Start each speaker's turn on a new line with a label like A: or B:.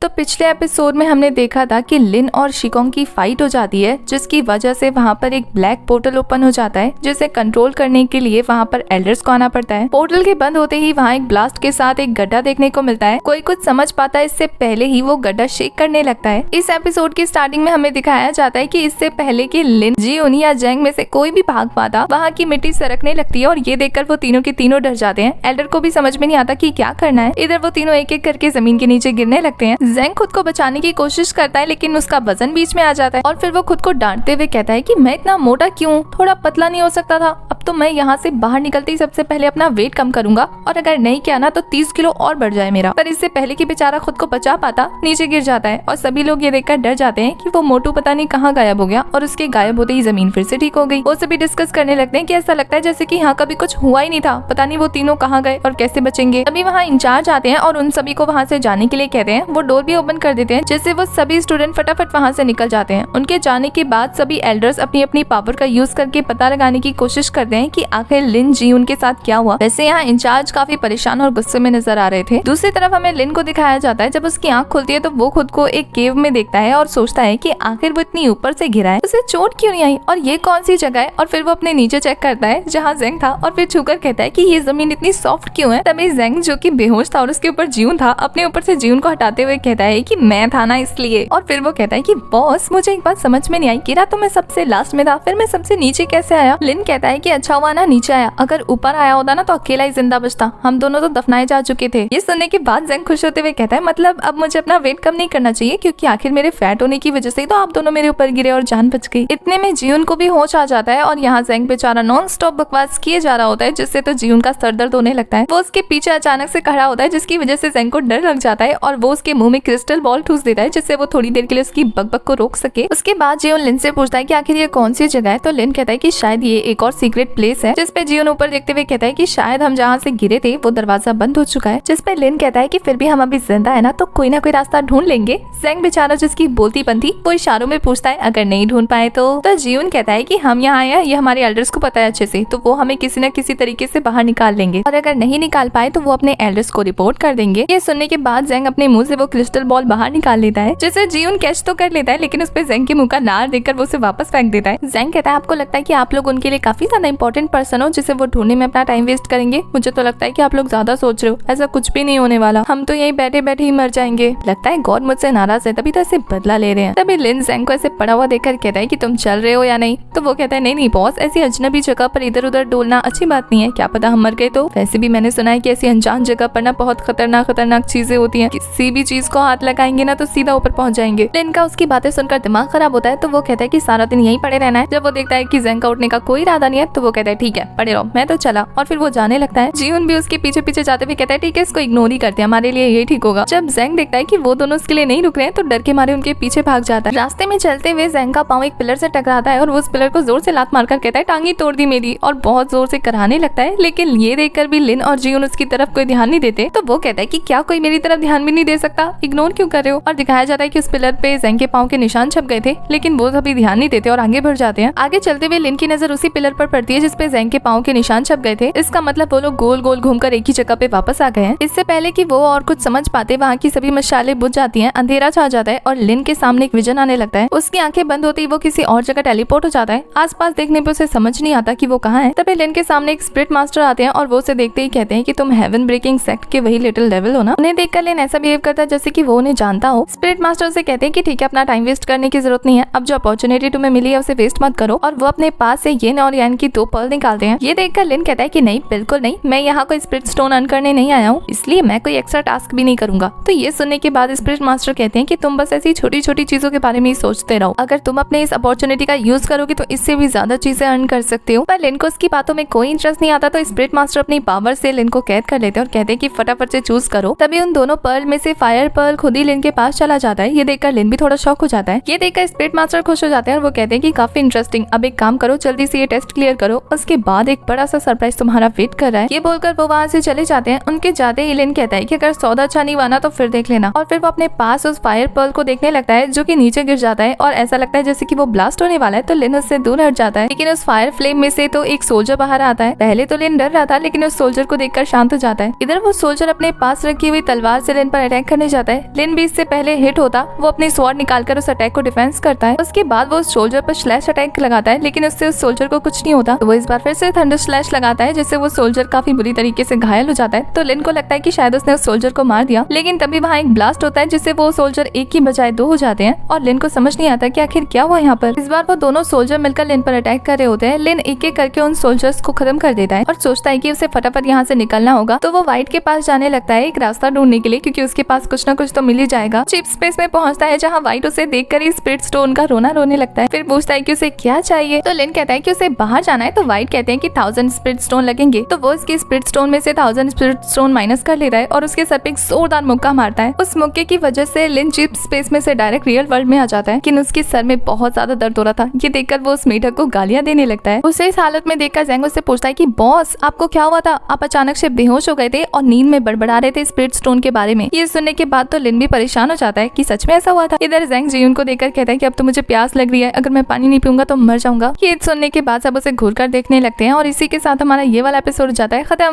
A: तो पिछले एपिसोड में हमने देखा था कि लिन और शिकोंग की फाइट हो जाती है, जिसकी वजह से वहाँ पर एक ब्लैक पोर्टल ओपन हो जाता है, जिसे कंट्रोल करने के लिए वहाँ पर एल्डर्स को आना पड़ता है। पोर्टल के बंद होते ही वहाँ एक ब्लास्ट के साथ एक गड्ढा देखने को मिलता है। कोई कुछ समझ पाता है इससे पहले ही वो गड्ढा शेक करने लगता है। इस एपिसोड की स्टार्टिंग में हमें दिखाया जाता है कि इससे पहले कि लिन, जियोन या जेंग में से कोई भी भाग पाता, वहाँ की मिट्टी सरकने लगती है और ये देखकर वो तीनों के तीनों डर जाते हैं। एल्डर को भी समझ में नहीं आता कि क्या करना है। इधर वो तीनों एक एक करके जमीन के नीचे गिरने लगते हैं। जेंग खुद को बचाने की कोशिश करता है, लेकिन उसका वजन बीच में आ जाता है और फिर वो खुद को डांटते हुए कहता है कि मैं इतना मोटा क्यों, थोड़ा पतला नहीं हो सकता था। अब तो मैं यहाँ से बाहर निकलते ही सबसे पहले अपना वेट कम करूंगा और अगर नहीं किया ना तो 30 किलो और बढ़ जाए मेरा। पर इससे पहले कि बेचारा खुद को बचा पाता, नीचे गिर जाता है और सभी लोग ये देखकर डर जाते हैं कि वो मोटू पता नहीं कहाँ गायब हो गया और उसके गायब होते ही जमीन फिर से ठीक हो गई। वो सभी डिस्कस करने लगते हैं कि ऐसा लगता है जैसे कि यहाँ कभी कुछ हुआ ही नहीं था, पता नहीं वो तीनों कहाँ गए और कैसे बचेंगे। तभी वहाँ इंचार्ज आते हैं और उन सभी को वहाँ से जाने के लिए कहते हैं। वो डोर भी ओपन कर देते हैं, जिससे वो सभी स्टूडेंट फटाफट वहाँ से निकल जाते हैं। उनके जाने के बाद सभी एल्डर्स अपनी अपनी पावर का यूज करके पता लगाने की कोशिश करते हैं कि आखिर लिन, जियोन के साथ क्या हुआ। वैसे यहाँ इंचार्ज काफी परेशान और गुस्से में नजर आ रहे थे। दूसरी तरफ हमें लिन को दिखाया जाता है। जब उसकी आंख खुलती है तो वो खुद को एक केव में देखता है और सोचता है कि आखिर वो इतनी ऊपर से गिरा है, उसे चोट क्यों नहीं आई और ये कौन सी जगह है। और फिर वो अपने नीचे चेक करता है जहाँ जेंग था और फिर छूकर कहता है कि ये जमीन इतनी सॉफ्ट क्यों है। तभी जेंग, जो कि बेहोश था और उसके ऊपर जियोन था, अपने ऊपर से जियोन को हटाते हुए कहता है कि मैं था ना इसलिए। और फिर वो कहता है कि बॉस, मुझे एक बात समझ में नहीं आई, गिरा तो मैं सबसे लास्ट में था, फिर मैं सबसे नीचे कैसे आया। लिन कहता है कि अच्छा हुआ ना नीचे आया, अगर ऊपर आया होता ना तो अकेला ही जिंदा बचता, हम दोनों तो दफनाए जा चुके थे। ये सुनने के बाद जेंग खुश होते हुए कहता है मतलब अब मुझे अपना वेट कम नहीं करना चाहिए, क्योंकि आखिर मेरे फैट होने की वजह से ही तो आप दोनों मेरे ऊपर गिरे और जान बच गई। इतने में जियोन को भी होश आ जाता है और यहाँ जेंग बेचारा नॉन स्टॉप बकवास किए जा रहा होता है, जिससे तो जियोन का सर दर्द होने लगता है। वो उसके पीछे अचानक से खड़ा होता है, जिसकी वजह से जेंग को डर लग जाता है और वो उसके मुंह में क्रिस्टल बॉल ठूस देता है, जिससे वो थोड़ी देर के लिए उसकी बकबक को रोक सके। उसके बाद जियोन लिन से पूछता है कि आखिर ये कौन सी जगह है। तो लिन कहता है कि शायद ये एक और सीक्रेट प्लेस है, जिसपे जियोन ऊपर देखते हुए कहता है कि शायद हम जहाँ से गिरे थे वो दरवाजा बंद हो चुका है। जिसपे लिन कहता है कि फिर भी हम अभी जिंदा है ना, तो कोई ना कोई रास्ता ढूंढ लेंगे। जेंग बेचारा, जिसकी बोलती बनती, वो इशारों में पूछता है अगर नहीं ढूंढ पाए तो जियोन कहता है कि हम यहाँ आए हैं, ये हमारे एल्डर्स को पता है अच्छे से, तो वो हमें किसी न किसी तरीके से बाहर निकाल लेंगे और अगर नहीं निकाल पाए तो वो अपने एल्डर्स को रिपोर्ट कर देंगे। ये सुनने के बाद जेंग अपने मुंह से वो क्रिस्टल बॉल बाहर निकाल लेता है, जिसे जियोन कैच तो कर लेता है, लेकिन उस पे जेंग के मुंह का नार देखकर वो उसे वापस फेंक देता है। जेंग कहता है आपको लगता है कि आप लोग उनके लिए काफी ज्यादा इंपॉर्टेंट पर्सन हो, जिसे वो ढूंढने में अपना टाइम वेस्ट करेंगे। मुझे तो लगता है कि आप लोग ज्यादा सोच रहे हो, ऐसा कुछ भी नहीं होने वाला, हम तो यहीं बैठे बैठे ही मर जाएंगे। लगता है गॉड मुझसे नाराज है, तभी तो ऐसे बदला ले रहे हैं। तभी लिन जेंग को ऐसे पड़ा हुआ देखकर कहता है कि तुम चल रहे हो या नहीं। तो वो कहता है नहीं बॉस, ऐसी अजनबी जगह पर इधर उधर डोलना अच्छी बात नहीं है, क्या पता हम मर गए तो। वैसे भी मैंने सुना है कि ऐसी अनजान जगह पर ना बहुत खतरनाक चीजें होती हैं, किसी भी चीज को हाथ लगाएंगे ना तो सीधा ऊपर पहुंच जाएंगे। लिन का उसकी बातें सुनकर दिमाग खराब होता है, तो वो कहता है कि सारा दिन यहीं पड़े रहना है। जब वो देखता है कि जेंग का उठने का कोई इरादा नहीं है, तो वो कहता है ठीक है पड़े रहो, मैं तो चला। और फिर वो जाने लगता है। जियोन भी उसके पीछे पीछे जाते हुए कहता है ठीक है, इसको इग्नोर ही करते हैं, हमारे लिए यही ठीक होगा। जब जेंग देखता है कि वो दोनों उसके लिए नहीं रुक रहे हैं, तो डर के मारे उनके पीछे भाग जाता है। रास्ते में चलते हुए जेंग का पाँव एक पिलर से टकराता है और वो उस पिलर को जोर से लात मारकर कहता है टांगी तोड़ दी मेरी, और बहुत जोर से कराने लगता है। लेकिन ये देखकर भी लिन और जियोन उसकी तरफ कोई ध्यान नहीं देते। तो वो कहता है कि क्या कोई मेरी तरफ ध्यान भी नहीं दे सकता, इग्नोर क्यों कर रहे हो। और दिखाया जाता है कि उस पिलर पे जेंग के पाँव के निशान छप गए थे, लेकिन वो सभी ध्यान नहीं देते और आगे बढ़ जाते हैं। आगे चलते हुए लिन की नजर उसी पिलर पर पड़ती है जिसपे जेंग के पाँव के निशान छप गए थे। इसका मतलब वो लोग गोल गोल घूमकर एक ही जगह पे वापस आ गए हैं। इससे पहले कि वो और कुछ समझ पाते, वहाँ की सभी मशालें बुझ जाती हैं, अंधेरा छा जाता है और लिन के सामने एक विजन आने लगता है। उसकी आंखें बंद होती वो किसी और जगह टेलीपोर्ट हो जाता है। आसपास देखने पे उसे समझ नहीं आता कि वो कहाँ है। तभी लिन के सामने एक स्पिरिट मास्टर आते हैं और वो उसे देखते ही कहते हैं कि तुम हेवन ब्रेकिंग सेक्ट के वही लिटिल डेविल हो ना। उन्हें देखकर लिन ऐसा बिहेव करता है जैसे कि वो उन्हें जानता हो। स्पिरिट मास्टर उसे कहते हैं कि ठीक है, अपना टाइम वेस्ट करने की जरूरत नहीं है, अब जो अपॉर्चुनिटी तुम्हें मिली है उसे वेस्ट मत करो। और वो अपने पास से येन और यान की 2 पर्ल निकालते हैं। ये देखकर लिन कहता है कि नहीं, बिल्कुल नहीं, मैं यहाँ कोई स्पिरिट स्टोन अर्न करने नहीं आया हूँ, इसलिए मैं कोई एक्स्ट्रा टास्क भी नहीं करूंगा। तो ये सुनने के बाद स्पिरिट मास्टर कहते हैं कि तुम बस ऐसी छोटी छोटी चीजों के बारे में ही सोचते रहो, अगर तुम अपने इस अपॉर्चुनिटी का यूज करोगे तो इससे भी ज्यादा चीजें अर्न कर सकते हो। पर लिन को उसकी बातों में कोई इंटरेस्ट नहीं आता, तो स्पिरिट मास्टर अपनी पावर से लिन को कैद कर लेते हैं और कहते हैं कि फटाफट से चूज करो। तभी उन दोनों पर्ल में से फायर पर्ल खुद ही लिन के पास चला जाता है। ये देखकर लिन भी थोड़ा शॉक हो जाता है। ये देखकर स्पिरिट मास्टर खुश हो जाते हैं और वो कहते हैं कि काफी इंटरेस्टिंग, अब एक काम करो, जल्दी से ये टेस्ट क्लियर करो करो, उसके बाद एक बड़ा सा सरप्राइज तुम्हारा वेट कर रहा है। ये बोलकर वो वहाँ से चले जाते हैं। उनके जाते ही लिन कहता है कि अगर सौदा अच्छा नहीं बना तो फिर देख लेना, और फिर वो अपने पास उस फायर पर्ल को देखने लगता है जो कि नीचे गिर जाता है और ऐसा लगता है जैसे कि वो ब्लास्ट होने वाला है। तो लिन उससे दूर हट जाता है, लेकिन उस फायर फ्लेम में से तो एक सोल्जर बाहर आता है। पहले तो लिन डर रहा था, लेकिन उस सोल्जर को देखकर शांत हो जाता है। इधर वो सोल्जर अपने पास रखी हुई तलवार से लिन पर अटैक करने जाता है। लिन भी इससे पहले हिट होता, वो अपनी स्वॉर्ड निकालकर उस अटैक को डिफेंस करता है। उसके बाद वो सोल्जर पर स्लैश अटैक लगाता है, लेकिन उससे उस सोल्जर को कुछ नहीं होता। तो वो इस बार फिर से थंडर स्लैश लगाता है, जिससे वो सोल्जर काफी बुरी तरीके से घायल हो जाता है। तो लिन को लगता है कि शायद उसने उस सोल्जर को मार दिया, लेकिन तभी वहाँ एक ब्लास्ट होता है जिससे वो सोल्जर एक की बजाय दो हो जाते हैं और लिन को समझ नहीं आता कि आखिर क्या हुआ यहाँ पर। इस बार वो दोनों सोल्जर मिलकर लिन पर अटैक कर रहे होते हैं। लिन एक एक करके उन सोल्जर्स को खत्म कर देता है और सोचता है कि उसे फटाफट यहाँ से निकलना होगा। तो वो वाइट के पास जाने लगता है एक रास्ता ढूंढने के लिए, क्योंकि उसके पास कुछ ना कुछ तो मिल ही जाएगा। चीप स्पेस में पहुंचता है, जहाँ वाइट उसे देखकर ही स्पिरिट स्टोन का रोना रोने लगता है। फिर पूछता है कि उसे क्या चाहिए। तो लिन कहता है कि उसे बाहर जाना है। तो वाइट कहते हैं कि 1000 स्पिरिट स्टोन लगेंगे। तो वो उसके स्पिरिट स्टोन में से 1000 स्पिरिट स्टोन माइनस कर लेता है और उसके सर पे एक जोरदार मुक्का मारता है। उस मुक्के की वजह से लिन चीप स्पेस में से डायरेक्ट रियल वर्ल्ड में आ जाता है, लेकिन उसके सर में बहुत ज्यादा दर्द हो रहा था। ये देखकर वो उस मेढक को गालियां देने लगता है। उसे इस हालत में देखकर ज़ैंग उससे पूछता है कि बॉस, आपको क्या हुआ था? आप अचानक से बेहोश हो गए थे और नींद में बड़बड़ा रहे थे स्पिरिट स्टोन के बारे में। ये सुनने के बाद तो लिन भी परेशान हो जाता है कि सच में ऐसा हुआ था। इधर ज़ैंग जियून को देखकर कहता है कि अब तो मुझे प्यास लग रही है, अगर मैं पानी नहीं पीऊंगा तो मर जाऊंगा। ये सुनने के बाद सब उसे घूर कर देखने लगते हैं और इसी के साथ हमारा ये वाला एपिसोड जाता है खत्म।